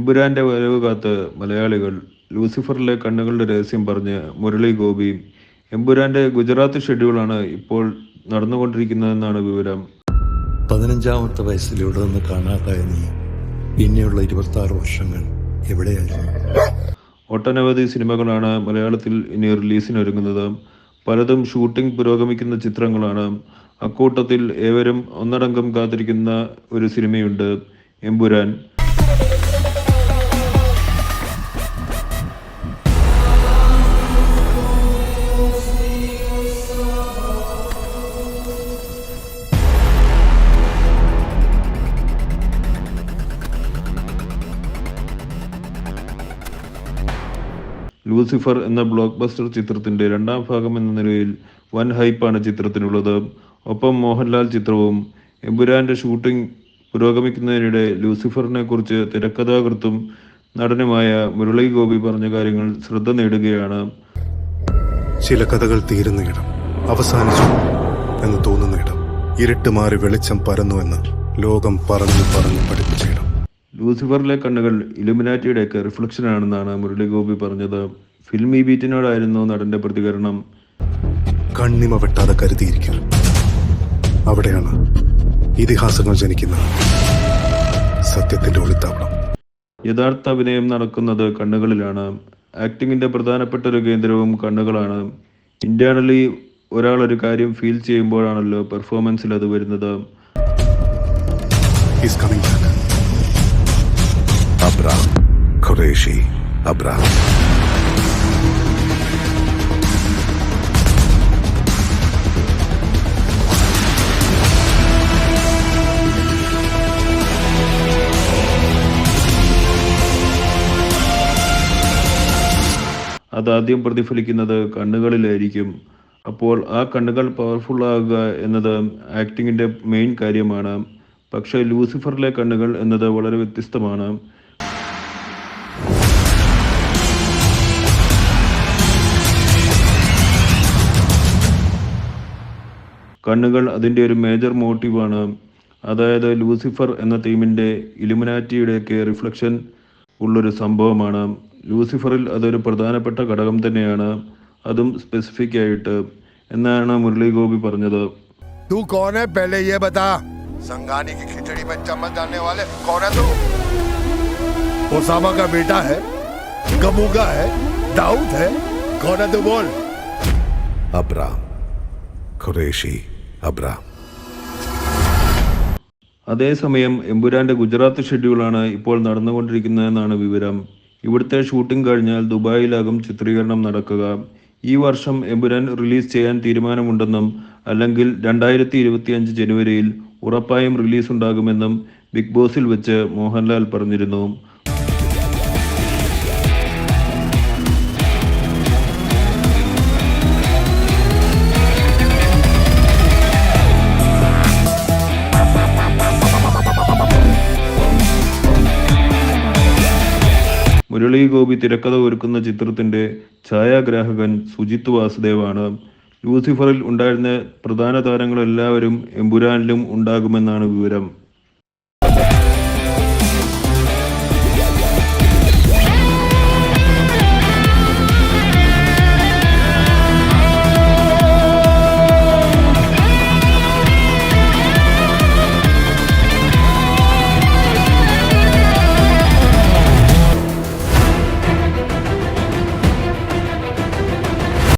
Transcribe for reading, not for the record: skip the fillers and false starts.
എമ്പുരാന്റെ വരവ് കാത്ത് മലയാളികൾ. ലൂസിഫറിലെ കണ്ണുകളുടെ രഹസ്യം പറഞ്ഞ് മുരളി ഗോപി. എമ്പുരാന്റെ ഗുജറാത്ത് ഷെഡ്യൂളാണ് ഇപ്പോൾ നടന്നുകൊണ്ടിരിക്കുന്നതെന്നാണ് വിവരം. 15ാമത്തെ വയസ്സിൽ ഇവിടെ നിന്ന് കാണാതായ നീ പിന്നെയുള്ള 26 വർഷങ്ങൾ എവിടെയായിരുന്നു? ഒട്ടനവധി സിനിമകളാണ് മലയാളത്തിൽ ഇനി റിലീസിനൊരുങ്ങുന്നത്. പലതും ഷൂട്ടിംഗ് പുരോഗമിക്കുന്ന ചിത്രങ്ങളാണ്. അക്കൂട്ടത്തിൽ ഏവരും ഒന്നടങ്കം കാത്തിരിക്കുന്ന ഒരു സിനിമയുണ്ട്, എമ്പുരാൻ. ലൂസിഫർ എന്ന ബ്ലോക്ക് ബസ്റ്റർ ചിത്രത്തിന്റെ രണ്ടാം ഭാഗം എന്ന നിലയിൽ വൻ ഹൈപ്പാണ് ചിത്രത്തിനുള്ളത്. ഒപ്പം മോഹൻലാൽ ചിത്രവും. എമ്പുരാന്റെ ഷൂട്ടിംഗ് പുരോഗമിക്കുന്നതിനിടെ ലൂസിഫറിനെ കുറിച്ച് തിരക്കഥാകൃത്തും നടനുമായ മുരളി ഗോപി പറഞ്ഞ കാര്യങ്ങൾ ശ്രദ്ധ നേടുകയാണ്. ചില കഥകൾ തീരുന്ന ഇടം, അവസാനിച്ചു എന്ന് തോന്നുന്ന ഇടം, ഇരുട്ട് മാറി വെളിച്ചം പരന്നുവെന്ന് ലോകം പറഞ്ഞു പഠിപ്പിച്ച ഇടം. ലൂസിഫറിലെ കണ്ണുകൾ ഇലുമിനാറ്റിയുടെയൊക്കെ റിഫ്ലക്ഷനാണെന്നാണ് മുരളി ഗോപി പറഞ്ഞത്. ഫിൽമി ബീറ്റിനോടായിരുന്നു നടന്റെ പ്രതികരണം. കണ്ണിമ വെട്ടാതെ കരുതിയിരിക്കുക, അവിടെയാണ് ഇതിഹാസങ്ങൾ ജനിക്കുന്നത്, സത്യത്തിന്റെ ഒളിത്താവളം. യഥാർത്ഥ അഭിനയം നടക്കുന്നത് കണ്ണുകളിലാണ്. ആക്ടിങ്ങിന്റെ പ്രധാനപ്പെട്ട ഒരു കേന്ദ്രവും കണ്ണുകളാണ്. ഇന്റേണലി ഒരാൾ ഒരു കാര്യം ഫീൽ ചെയ്യുമ്പോഴാണല്ലോ പെർഫോമൻസിൽ അത് വരുന്നത്. Abram Qureshi Abram. അതാദ്യം പ്രതിഫലിക്കുന്നത് കണ്ണുകളിലായിരിക്കും. അപ്പോൾ ആ കണ്ണുകൾ പവർഫുൾ ആകുക എന്നത് ആക്ടിങ്ങിന്റെ മെയിൻ കാര്യമാണ്. പക്ഷേ ലൂസിഫറിലെ കണ്ണുകൾ എന്നത് വളരെ വ്യത്യസ്തമാണ്. കണ്ണുകൾ അതിൻ്റെ ഒരു മേജർ മോട്ടീവാണ്. അതായത് ലൂസിഫർ എന്ന തീമിൻ്റെ ഇലുമിനാറ്റിയുടെയൊക്കെ റിഫ്ലക്ഷൻ ഉള്ളൊരു സംഭവമാണ്. ലൂസിഫറിൽ അതൊരു പ്രധാനപ്പെട്ട ഘടകം തന്നെയാണ്, അതും സ്പെസിഫിക് ആയിട്ട് എന്നാണ് മുരളി ഗോപി പറഞ്ഞത്. तू कौन है पहले ये बता। संगानी की खिचड़ी में चम्मच डालने वाले कौन है तू? ओसामा का बेटा है, कबूगा है, दाऊद है, कौन है तू बोल? Abram Qureshi Abram. അതേസമയം എമ്പുരാന്റെ ഗുജറാത്ത് ഷെഡ്യൂളാണ് ഇപ്പോൾ നടന്നുകൊണ്ടിരിക്കുന്നതെന്നാണ് വിവരം. ഇവിടുത്തെ ഷൂട്ടിംഗ് കഴിഞ്ഞാൽ ദുബായിലാകും ചിത്രീകരണം നടക്കുക. ഈ വർഷം എമ്പുരാൻ റിലീസ് ചെയ്യാൻ തീരുമാനമുണ്ടെന്നും അല്ലെങ്കിൽ 2025 ജനുവരിയിൽ ഉറപ്പായും റിലീസ് ഉണ്ടാകുമെന്നും ബിഗ് ബോസിൽ വെച്ച് മോഹൻലാൽ പറഞ്ഞിരുന്നു. മുരളി ഗോപി തിരക്കഥ ഒരുക്കുന്ന ചിത്രത്തിന്റെ ഛായാഗ്രാഹകൻ സുജിത് വാസുദേവാണ്. ലൂസിഫറിൽ ഉണ്ടായിരുന്ന പ്രധാന താരങ്ങളെല്ലാവരും എമ്പുരാനിലും ഉണ്ടാകുമെന്നാണ് വിവരം.